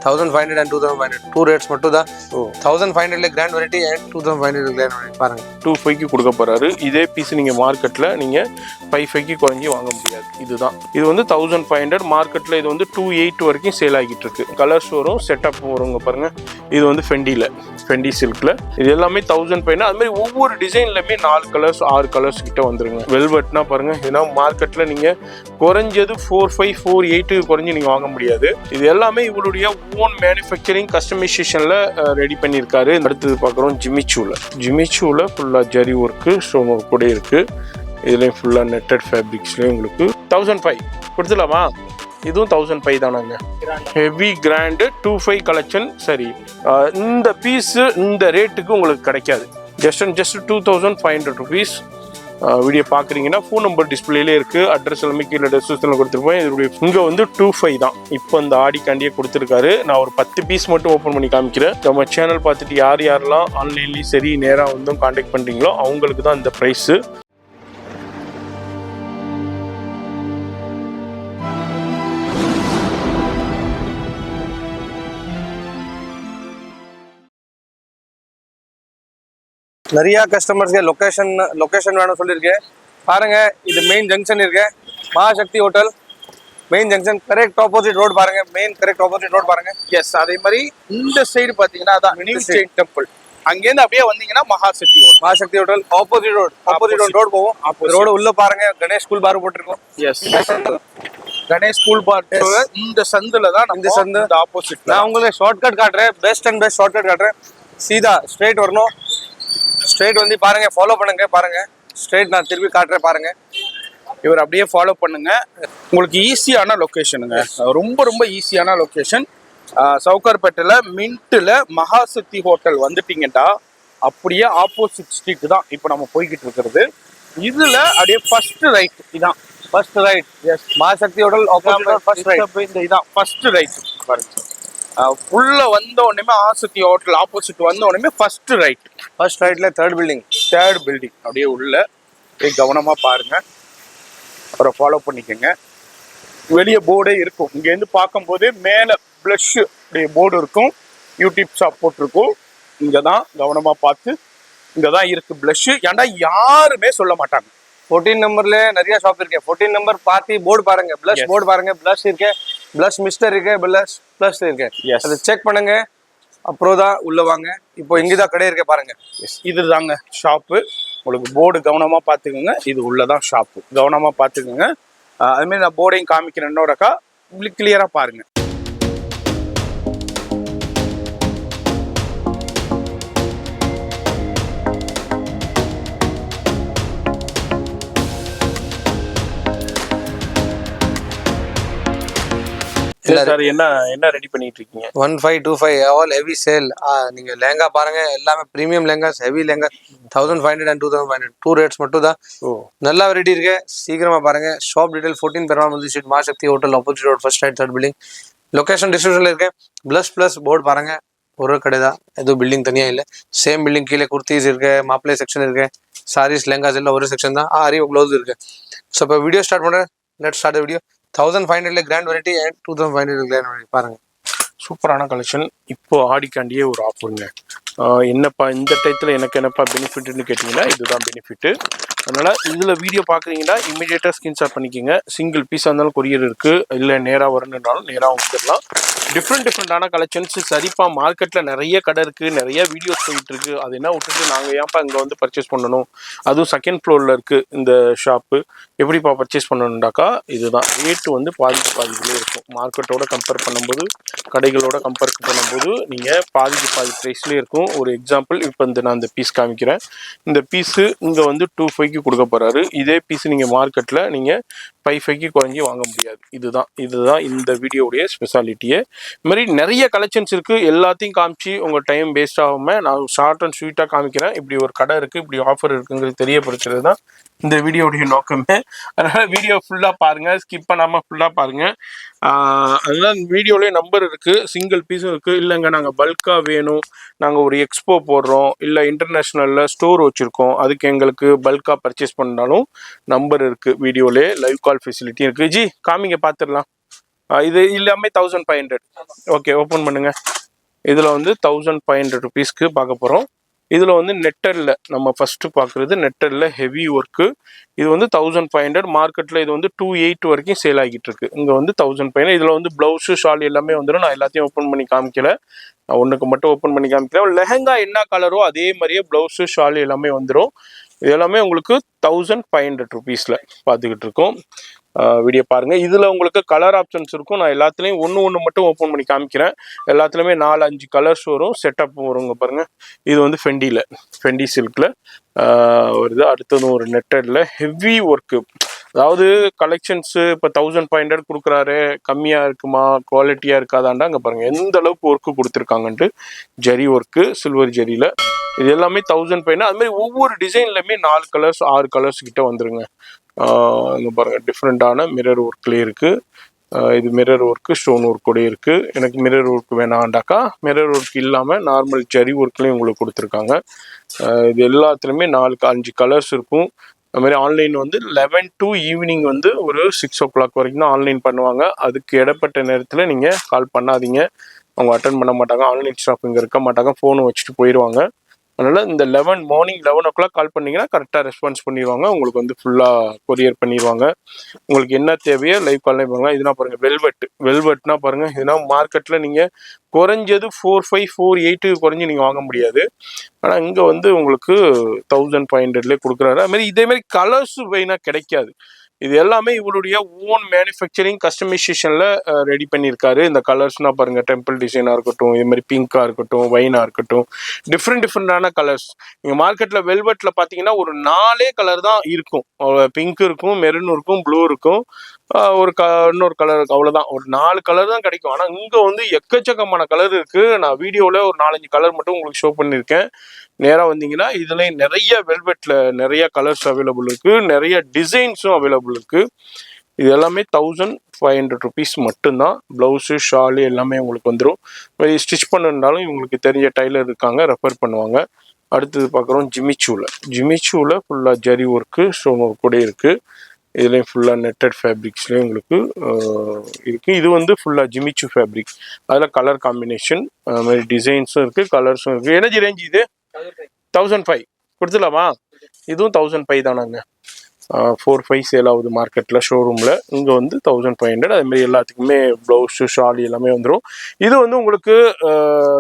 1500 and 2500 two rates மட்டும் தான். 1500 grand variety and 2500 grand variety பாருங்க. 25க்கு கொடுக்க போறாரு. இதே பீஸ் நீங்க மார்க்கெட்ல நீங்க 55க்கு குறைஞ்சி வாங்க முடியாது. இதுதான் இது வந்து 1500 மார்க்கெட்ல இது வந்து 28 வரைக்கும் சேல் ஆகிட்டு இருக்கு. கலர்ஸ் வரும், செட்டப் வருங்க பாருங்க. இது வந்து ஃபெண்டி சில்க்ல இது எல்லாமே 1500. அது மாதிரி ஒவ்வொரு டிசைன்லயுமே 4 கலர்ஸ் 6 கலர்ஸ் கிட்ட வந்துருங்க. வெல்வெட்னா பாருங்க, ஏன்னா மார்க்கெட்ல நீங்க குறைஞ்சது 45 48 குறைஞ்சி நீங்க வாங்க முடியாது. இது எல்லாமே இவருடைய ஓன் மேனுஃபேக்சரிங் கஸ்டமைசேஷன்ல ரெடி பண்ணியிருக்காரு. அடுத்தது பார்க்குறோம் ஜிமிச்சூல ஃபுல்லா ஜரி ஒர்க்கு ஸ்டோன் ஒர்க் கூட இருக்கு. இதுலேயும் ஃபுல்லா நெட்டட் ஃபேப்ரிக்ஸ்லேயும் உங்களுக்கு 1500 கொடுத்துலாமா? இதுவும் 1500 தானாங்க. Heavy grand 25 collection. சரி, இந்த பீஸு இந்த ரேட்டுக்கு உங்களுக்கு கிடைக்காது. Just 2500 rupees. வீடியோ பார்க்குறீங்கன்னா ஃபோன் நம்பர் டிஸ்பிளேலே இருக்குது. அட்ரஸ் எல்லாமே கீழே டிஸ்கிரிப்ஷனில் கொடுத்துருப்பேன். இதோடைய இங்கே வந்து 25 தான் இப்போ இந்த ஆடிக்காண்டியே கொடுத்துருக்காரு. நான் ஒரு 10 பீஸ் மட்டும் ஓப்பன் பண்ணி காமிக்கிறேன். நம்ம சேனல் பார்த்துட்டு யாரெல்லாம் ஆன்லைன்லேயும் சரி நேராக வந்தும் காண்டாக்ட் பண்ணுறீங்களோ அவங்களுக்கு தான் இந்த ப்ரைஸு. நிறைய கஸ்டமர்ஸ்க்கு லொகேஷன் வேணும் சொல்லியிருக்கேன். பாருங்க, இது மெயின் ஜங்ஷன் இருக்கு, Mahashakti hotel main junction correct opposite road பாருங்க. கரெக்ட் ஆப்போசிட் ரோடு பாருங்க. எஸ், அதே மாதிரி இந்த சைடு பாத்தீங்கன்னா அதான் நியூ ஜெயின் டெம்பிள். அங்கேருந்து அப்படியே வந்தீங்கன்னா மகாசக்தி ஹோட்டல் ஆப்போசிட் ரோடு போவோம். ரோடு உள்ள பாருங்க, கணேஷ் ஸ்கூல் பார் போட்டிருக்கோம். எஸ், கணேஷ் ஸ்கூல் பார் இந்த சந்துல தான் இந்த சந்து ஆப்போசிட். நான் உங்களுக்கு ஷார்ட்கட் காட்டுறேன், பெஸ்ட் ஷார்ட்கட் காட்டுறேன். சீதா ஸ்ட்ரெயிட் வரணும். ஸ்ட்ரெயிட் வந்து பாருங்க, ஃபாலோ பண்ணுங்க. பாருங்க ஸ்ட்ரெயிட் நான் திருப்பி காட்டுறேன் பாருங்க. இவர் அப்படியே ஃபாலோ பண்ணுங்க. உங்களுக்கு ஈஸியான லொக்கேஷனுங்க, ரொம்ப ஈஸியான லொக்கேஷன். சவுகார்பேட்டையில் மின்ட்டில் மகாசக்தி ஹோட்டல் வந்துட்டீங்கடா, அப்படியே ஆப்போசிட் ஸ்ட்ரீட் தான் இப்போ நம்ம போய்கிட்டு இருக்கிறது. இதில் அப்படியே ஃபர்ஸ்ட் ரைட். இதான் ஃபர்ஸ்ட் ரைட். எஸ், மகாசக்தி ஹோட்டல் ஆப்போசிட் ஃபர்ஸ்ட் ரைட். இந்த இதான் ஃபர்ஸ்ட் ரைட் பாருங்க. உள்ள வந்த உடனே மகாசக்தி ஹோட்டல் ஆப்போசிட் வந்த உடனே ஃபர்ஸ்ட் ரைட்ல தேர்ட் பில்டிங் அப்படியே உள்ள அப்படியே கவனமா பாருங்க. அப்புறம் ஃபாலோ பண்ணிக்கோங்க. வெளியே போர்டே இருக்கும். இங்கேருந்து பார்க்கும்போதே மேலே ப்ளஷ் அப்படியே போர்டு இருக்கும். யூடியூப் ஷாப் போட்டிருக்கும். இங்கே தான் கவனமாக பார்த்து, இங்கே தான் இருக்கு ப்ளஷ். ஏன்டா யாருமே சொல்ல மாட்டாங்க. 14 நம்பர்ல நிறைய ஷாப் இருக்கு. 14 நம்பர் பார்த்து போர்டு பாருங்க, ப்ளஷ் போர்டு பாருங்க. ப்ளஷ் இருக்கு, ப்ளஷ் மிஸ்டர் இருக்கு, ப்ளஷ் இருக்கு. அதை செக் பண்ணுங்க, அப்புறம் தான் உள்ள வாங்க. இப்போ இங்கதான் கடை இருக்கு பாருங்க. இது தாங்க ஷாப்பு. உங்களுக்கு போர்டு கவனமா பார்த்துக்கோங்க. இது உள்ளதான் ஷாப்பு, கவனமா பார்த்துக்கோங்க. அதுமாரி நான் போர்டையும் காமிக்கிறேன் இன்னொருக்கா, கிளியரா பாருங்க. சார் என்ன ரெடி பண்ணிட்டு இருக்கீங்க? 1525 ஆல் ஹெவி சேல். நீங்க லேங்கா பாருங்க, எல்லாமே premium lehengas, heavy lehenga. 1500 and 2500 two rates மட்டும் தான். நல்ல வெரைட்டி இருக்கு, சீக்கிரமா பாருங்க. Shop detail 14 Perumal street, Mahashakti hotel opposite road, first right third building. Location டிஸ்கிரிப்ஷன்ல இருக்கு. ப்ளஸ் போர்டு பாருங்க. ஒரு கடை தான், எதுவும் பில்டிங் தனியா இல்லை. சேம் பில்டிங் கீழே குர்த்திஸ் இருக்கு, மாப்பிளை செக்ஷன் இருக்கு, சாரீஸ் லேங்காஸ் எல்லாம் ஒரு செக்ஷன் தான். ஆரி க்ளவுஸ் இருக்கு. ஸோ இப்போ வீடியோ ஸ்டார்ட் பண்றேன். Let's start the video. 1500 grand variety and 2500 grand variety பாருங்க. சூப்பரான கலெக்ஷன். இப்போ ஆடிக்காண்டியே ஒரு ஆஃபருங்க. என்னப்பா இந்த டயத்தில் எனக்கு என்னப்பா பெனிஃபிட்னு கேட்டிங்கன்னா இதுதான் பெனிஃபிட்டு. அதனால் இதில் வீடியோ பார்க்குறீங்கன்னா இமீடியட்டாக ஸ்கிரீன்ஷாட் பண்ணிக்கோங்க. சிங்கிள் பீஸாக இருந்தாலும் கொரியர் இருக்குது, இல்லை நேராக வரணுன்னாலும் நேராக வந்துடலாம். டிஃப்ரெண்டான கலெக்ஷன்ஸ். சரிப்பா மார்க்கெட்டில் நிறைய கடை இருக்குது, நிறைய வீடியோஸ் போயிட்டு இருக்கு, அது என்ன விட்டுட்டு நாங்கள் ஏன்ப்பா இங்கே வந்து பர்ச்சேஸ் பண்ணணும், அதுவும் செகண்ட் ஃப்ளோரில் இருக்குது இந்த ஷாப்பு, எப்படிப்பா பர்ச்சேஸ் பண்ணணுண்டாக்கா இதுதான். ரேட்டு வந்து பாதிக்குள்ளே இருக்கும். மார்க்கெட்டோட கம்பேர் பண்ணும்போது, கடைகளோட கம்பேர் பண்ணும்போது நீங்கள் பாதி ப்ரைஸ்லேயே இருக்கும். ஒரு எக்ஸாம்பிள் இப்போ நான் இந்த பீஸ் காமிக்கிறேன். இந்த பீஸு இங்கே வந்து 25க்கு கொடுக்க போகிறாரு. இதே பீஸ் நீங்கள் மார்க்கெட்டில் நீங்கள் 55க்கு குறைஞ்சி வாங்க முடியாது. இதுதான் இந்த வீடியோடைய ஸ்பெஷாலிட்டியே. இது மாதிரி நிறைய கலெக்ஷன்ஸ் இருக்குது. எல்லாத்தையும் காமிச்சு உங்கள் டைம் வேஸ்ட் ஆகாமல் நான் ஷார்ட் அண்ட் ஸ்வீட்டாக காமிக்கிறேன். இப்படி ஒரு கடை இருக்குது, இப்படி ஆஃபர் இருக்குங்கிறது தெரியப்படுத்துறது தான் இந்த வீடியோடைய நோக்கமே. அதனால் வீடியோ ஃபுல்லாக பாருங்கள், ஸ்கிப் பண்ணாமல் ஃபுல்லாக பாருங்கள். அதனால் வீடியோலேயே நம்பர் இருக்குது, சிங்கிள் பீஸும் இருக்குது. இல்லைங்க நாங்கள் பல்காக வேணும், நாங்கள் ஒரு எக்ஸ்போ போடுறோம், இல்லை இன்டர்நேஷ்னலில் ஸ்டோர் வச்சுருக்கோம், அதுக்கு எங்களுக்கு பல்காக பர்ச்சேஸ் பண்ணாலும் நம்பர் இருக்குது. வீடியோலே லைவ் கால் ஃபெசிலிட்டி இருக்குது. ஜி காமிங்க பார்த்துடலாம். இது எல்லாமே 1500. ஓகே, ஓப்பன் பண்ணுங்க. இதில் வந்து 1500 ருபீஸ்க்கு பார்க்க போகிறோம். இதில் வந்து நெட்டரில் நம்ம ஃபஸ்ட்டு பார்க்குறது நெட்டரில் ஹெவி ஒர்க்கு. இது வந்து 1500. மார்க்கெட்டில் இது வந்து 2800 வரைக்கும் சேல் ஆகிட்டு இருக்கு. இங்கே வந்து 1500. இதில் வந்து ப்ளவுஸு ஷால் எல்லாமே வந்துடும். நான் எல்லாத்தையும் ஓப்பன் பண்ணி காமிக்கல, நான் ஒன்றுக்கு மட்டும் ஓப்பன் பண்ணி காமிக்கிறேன். லெஹங்கா என்ன கலரோ அதே மாதிரியே ப்ளவுஸு ஷால் எல்லாமே வந்துடும். இது எல்லாமே உங்களுக்கு 1500 ருபீஸில் பார்த்துக்கிட்டு இருக்கோம். வீடியோ பாருங்கள். இதில் உங்களுக்கு கலர் ஆப்ஷன்ஸ் இருக்கும். நான் எல்லாத்துலேயும் ஒன்று மட்டும் ஓப்பன் பண்ணி காமிக்கிறேன். எல்லாத்துலேயுமே 4-5 கலர்ஸ் வரும், செட்டப் வருங்க பாருங்கள். இது வந்து ஃபெண்டி சில்கில் வருது. அடுத்தது ஒரு நெட்டடில் ஹெவி ஒர்க்கு. அதாவது கலெக்ஷன்ஸு இப்போ 1500 கொடுக்குறாரு, கம்மியாக இருக்குமா, குவாலிட்டியாக இருக்காதாண்டா. அங்கே பாருங்கள் எந்த அளவுக்கு ஒர்க்கு கொடுத்துருக்காங்கன்ட்டு. ஜரி ஒர்க்கு, சில்வர் ஜரியில். இது எல்லாமே 1500. அதுமாதிரி ஒவ்வொரு டிசைன்லையுமே 4 கலர்ஸ் 6 கலர்ஸ் கிட்ட வந்துருங்க. இங்கே பாருங்கள் டிஃப்ரெண்ட்டான மிரர் ஒர்க்லேயே இருக்குது. இது மிரர் ஒர்க்கு, ஸ்டோன் ஒர்க் கூட இருக்குது. எனக்கு மிரர் ஒர்க் வேணாண்டாக்கா மிரர் ஒர்க் இல்லாமல் நார்மல் ஜரி ஒர்க்லேயும் உங்களுக்கு கொடுத்துருக்காங்க. இது எல்லாத்துலேயுமே 4-5 கலர்ஸ் இருக்கும். அதுமாதிரி ஆன்லைன் வந்து 11 to ஈவினிங் வந்து ஒரு 6 o'clock வரைக்கும் தான் ஆன்லைன் பண்ணுவாங்க. அதுக்கு இடப்பட்ட நேரத்தில் நீங்கள் கால் பண்ணாதீங்க, அவங்க அட்டன் பண்ண மாட்டாங்க. ஆன்லைன் ஸ்டாஃப் இங்கே இருக்க மாட்டாங்க, ஃபோனை வச்சுட்டு போயிடுவாங்க. அதனால் இந்த மார்னிங் 11 o'clock கால் பண்ணிங்கன்னா கரெக்டாக ரெஸ்பான்ஸ் பண்ணிடுவாங்க. உங்களுக்கு வந்து ஃபுல்லாக கொரியர் பண்ணிடுவாங்க. உங்களுக்கு என்ன தேவையோ லைவ் கால்லே பண்ணுவாங்க. இதுனா பாருங்கள் வெல்வெட்னா பாருங்கள். இதுனா மார்க்கெட்டில் நீங்கள் குறைஞ்சது 4500 4800 குறைஞ்சி நீங்கள் வாங்க முடியாது. ஆனால் இங்கே வந்து உங்களுக்கு 1500லேயே கொடுக்குறாரு. அதுமாதிரி இதேமாரி கலர்ஸ் வேணால் கிடைக்காது. இது எல்லாமே இவருடைய ஓன் மேனுஃபேக்சரிங் கஸ்டமைசேஷனில் ரெடி பண்ணியிருக்காரு. இந்த கலர்ஸ்னால் பாருங்கள், டெம்பிள் டிசைனாக இருக்கட்டும், இதுமாதிரி பிங்காக இருக்கட்டும், வைனாக இருக்கட்டும், டிஃப்ரெண்டான கலர்ஸ். நீங்கள் மார்க்கெட்டில் வெல்வெட்டில் பார்த்தீங்கன்னா ஒரு 4 கலர் தான் இருக்கும். பிங்க் இருக்கும், மெரூன் இருக்கும், ப்ளூ இருக்கும், இன்னொரு கலர் இருக்குது, அவ்வளோதான். ஒரு 4 கலர் தான் கிடைக்கும். ஆனால் இங்கே வந்து எக்கச்சக்கமான கலர் இருக்குது. நான் வீடியோவில் ஒரு 4-5 கலர் மட்டும் உங்களுக்கு ஷோ பண்ணியிருக்கேன். நேராக வந்தீங்கன்னா இதுலேயும் நிறைய வெல்வெட்டில் நிறைய கலர்ஸ் அவைலபிள் இருக்குது, நிறைய டிசைன்ஸும் அவைலபிள் இருக்குது. இது எல்லாமே 1500 ருபீஸ் மட்டும்தான். ப்ளவுஸு ஷாலு எல்லாமே உங்களுக்கு வந்துடும். ஸ்டிச் பண்ணுனாலும் இவங்களுக்கு தெரிஞ்ச டைலர் இருக்காங்க, ரெஃபர் பண்ணுவாங்க. அடுத்தது பார்க்குறோம் ஜிமிச்சூவில் ஃபுல்லாக ஜரி ஒர்க்கு, ஸ்டோன் ஒர்க் கூட இருக்குது. இதுலேயும் ஃபுல்லாக நெட்டட் ஃபேப்ரிக்ஸ்லேயும் உங்களுக்கு இருக்குது. இது வந்து ஃபுல்லாக ஜிமிச்சு ஃபேப்ரிக். அதில் கலர் காம்பினேஷன் அது மாதிரி டிசைன்ஸும் இருக்குது, கலர்ஸும் இருக்குது. எனர்ஜி ரேஞ்ச் இது 1500 கொடுத்துடலாமா? இதுவும் 1500 தானாங்க. 4-5 சேல் ஆகுது மார்க்கெட்டில், ஷோரூமில். இங்கே வந்து 1500. அதுமாரி எல்லாத்துக்குமே ப்ளவுஸு ஷால் எல்லாமே வந்துடும். இது வந்து உங்களுக்கு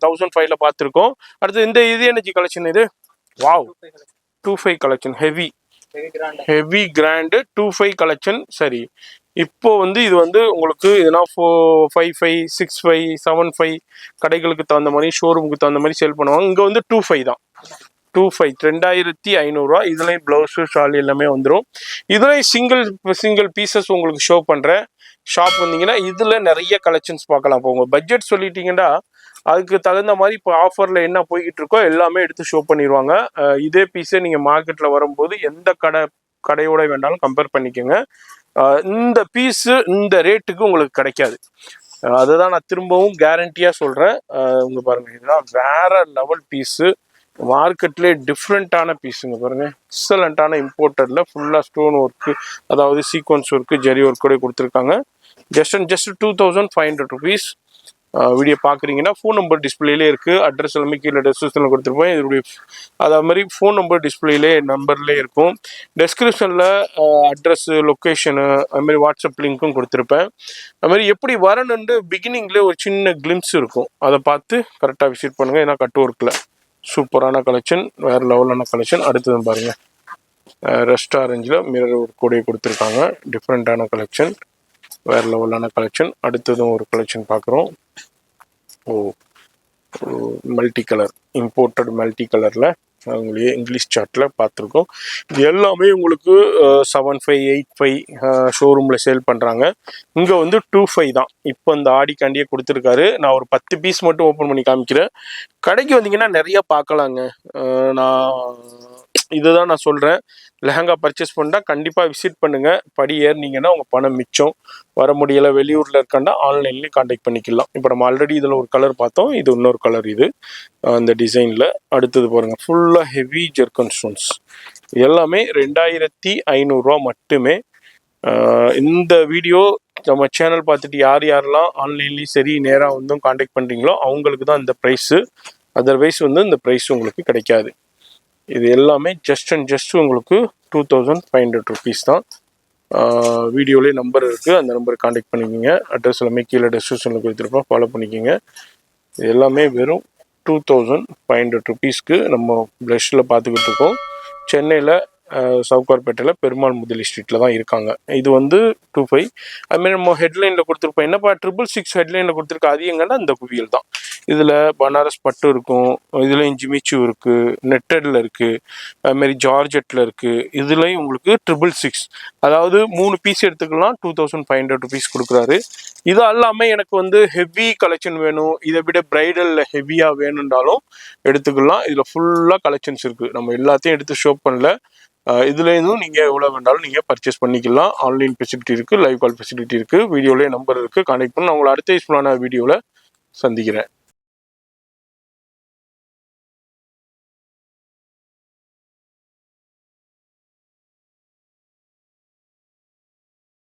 1500 பார்த்துருக்கோம். அடுத்து இது எனர்ஜி கலெக்ஷன். இது wow 25 collection, heavy grand 25 collection. சரி, இப்போ வந்து இது வந்து உங்களுக்கு இதுனா 4-5-5 6-5 7-5 கடைகளுக்கு தகுந்த மாதிரி, ஷோரூமுக்கு தகுந்த மாதிரி சேல் பண்ணுவாங்க. இங்கே வந்து 25 தான். 2500 இதுலேயும் ப்ளவுஸு ஷால் எல்லாமே வந்துடும். இதுலேயும் சிங்கிள் பீசஸ் உங்களுக்கு ஷோ பண்ணுறேன். ஷாப் வந்தீங்கன்னா இதில் நிறைய கலெக்ஷன்ஸ் பார்க்கலாம். இப்போ உங்கள் பட்ஜெட் சொல்லிட்டீங்கன்னா அதுக்கு தகுந்த மாதிரி இப்போ ஆஃபரில் என்ன போய்கிட்டு இருக்கோ எல்லாமே எடுத்து ஷோ பண்ணிடுவாங்க. இதே பீஸை நீங்கள் மார்க்கெட்டில் வரும்போது எந்த கடையோட வேண்டாலும் கம்பேர் பண்ணிக்கோங்க. இந்த பீஸு இந்த ரேட்டுக்கு உங்களுக்கு கிடைக்காது. அதுதான் நான் திரும்பவும் கேரண்டியாக சொல்கிறேன். உங்க பாருங்கள், இதுதான் வேற லெவல் பீஸு. மார்க்கெட்லேயே டிஃப்ரெண்ட்டான பீஸுங்க பாருங்கள். எக்ஸலண்ட்டான இம்போர்ட்டடில் ஃபுல்லாக ஸ்டோன் ஒர்க்கு, அதாவது சீக்வன்ஸ் ஒர்க்கு, ஜரி ஒர்க் கூட கொடுத்துருக்காங்க. Just 2500 rupees. வீடியோ பார்க்குறீங்கன்னா ஃபோன் நம்பர் டிஸ்பிளேலே இருக்குது. அட்ரஸ் எல்லாமே கீழே டெஸ்கிரிப்ஷனில் கொடுத்துருப்போம். இதோடைய அதே மாதிரி ஃபோன் நம்பர் நம்பர்லேயே இருக்கும். டெஸ்கிரிப்ஷனில் அட்ரஸ்ஸு, லொக்கேஷனு, அதுமாதிரி வாட்ஸ்அப் லிங்க்கும் கொடுத்துருப்பேன். அதுமாதிரி எப்படி வரணுன்ட்டு பிகினிங்லேயே ஒரு சின்ன கிளிம்ஸ் இருக்கும், அதை பார்த்து கரெக்டாக விசிட் பண்ணுங்கள். ஏன்னா கட் ஒர்க்கில் சூப்பரான கலெக்ஷன், வேறு லெவலான கலெக்ஷன். அடுத்தது பாருங்கள், ரெஸ்ட் ஆரஞ்சில் மிரர் ஒர்க் கூட கொடுத்துருக்காங்க. டிஃப்ரெண்ட்டான கலெக்ஷன், வேறு லெவலான கலெக்ஷன். அடுத்ததும் ஒரு கலெக்ஷன் பார்க்குறோம். மல்டி கலர், இம்போர்ட்டட் மல்டி கலரில் அவங்களே இங்கிலீஷ் சார்ட்டில் பார்த்துருக்கோம். இது எல்லாமே உங்களுக்கு 75 85 ஷோரூமில் சேல் பண்ணுறாங்க. இங்கே வந்து 25 தான். இப்போ இந்த ஆடிக்காண்டியே கொடுத்துருக்காரு. நான் ஒரு 10 பீஸ் மட்டும் ஓப்பன் பண்ணி காமிக்கிறேன். கடைக்கு வந்தீங்கன்னா நிறைய பார்க்கலாங்க. இதுதான் நான் சொல்கிறேன், லெஹங்கா பர்ச்சேஸ் பண்ணால் கண்டிப்பாக விசிட் பண்ணுங்கள். படி ஏறினீங்கன்னா உங்கள் பணம் மிச்சம். வர முடியலை, வெளியூரில் இருக்காண்டா ஆன்லைன்லேயும் காண்டாக்ட் பண்ணிக்கலாம். இப்போ நம்ம ஆல்ரெடி இதில் ஒரு கலர் பார்த்தோம், இது இன்னொரு கலர். இது அந்த டிசைனில். அடுத்தது பாருங்கள், ஃபுல்லாக ஹெவி ஜெர்கன் ஸ்டோன்ஸ். எல்லாமே 2500 மட்டுமே. இந்த வீடியோ நம்ம சேனல் பார்த்துட்டு யாரெல்லாம் ஆன்லைன்லேயும் சரி நேராக வந்தும் காண்டாக்ட் பண்ணுறீங்களோ அவங்களுக்கு தான் இந்த ப்ரைஸு. அதர்வைஸ் இந்த ப்ரைஸ் உங்களுக்கு கிடைக்காது. இது எல்லாமே ஜஸ்ட் அண்ட் ஜஸ்ட் உங்களுக்கு 2500 rupees தான். வீடியோலேயே நம்பர் இருக்குது, அந்த நம்பருக்கு காண்டாக்ட் பண்ணிக்கோங்க. அட்ரஸ் எல்லாமே கீழே டிஸ்கிரிப்ஷனில் கொடுத்துருப்போம், ஃபாலோ பண்ணிக்கோங்க. இது எல்லாமே வெறும் 2500 rupeesக்கு நம்ம ப்ளஷில் பார்த்துக்கிட்டு இருக்கோம். சென்னையில் சவுகார்பேட்டையில் பெருமாள் முதலி ஸ்ட்ரீட்டில் தான் இருக்காங்க. இது 25. அதுமாரி நம்ம ஹெட்லைனில் கொடுத்துருப்போம். என்னப்பா 666 ஹெட்லைனில் கொடுத்துருக்க அது எங்கன்னா இந்த குவியல் தான். இதில் பனாரஸ் பட்டு இருக்கும், இதுலேயும் ஜிமிச்சு இருக்குது, நெட்டடில் இருக்குது, அதுமாரி ஜார்ஜெட்டில் இருக்குது. இதுலேயும் உங்களுக்கு 666, அதாவது 3 பீஸ் எடுத்துக்கலாம் 2500 rupees கொடுக்குறாரு. இது அல்லாமல் எனக்கு ஹெவி கலெக்ஷன் வேணும், இதை விட பிரைடலில் ஹெவியாக வேணுன்றாலும் எடுத்துக்கலாம். இதில் ஃபுல்லாக கலெக்ஷன்ஸ் இருக்குது, நம்ம எல்லாத்தையும் எடுத்து ஷோ பண்ணல. இதுலேருந்தும் நீங்கள் எவ்வளோ வேண்டாலும் நீங்கள் பர்ச்சேஸ் பண்ணிக்கலாம். ஆன்லைன் ஃபெசிலிட்டி இருக்குது, லைவ் கால் ஃபெசிலிட்டி இருக்குது, வீடியோலேயே நம்பர் இருக்குது, கான்டெக்ட் பண்ணி நான் உங்களை அடுத்த யூஸ்ஃபுல்லான வீடியோவில் சந்திக்கிறேன்.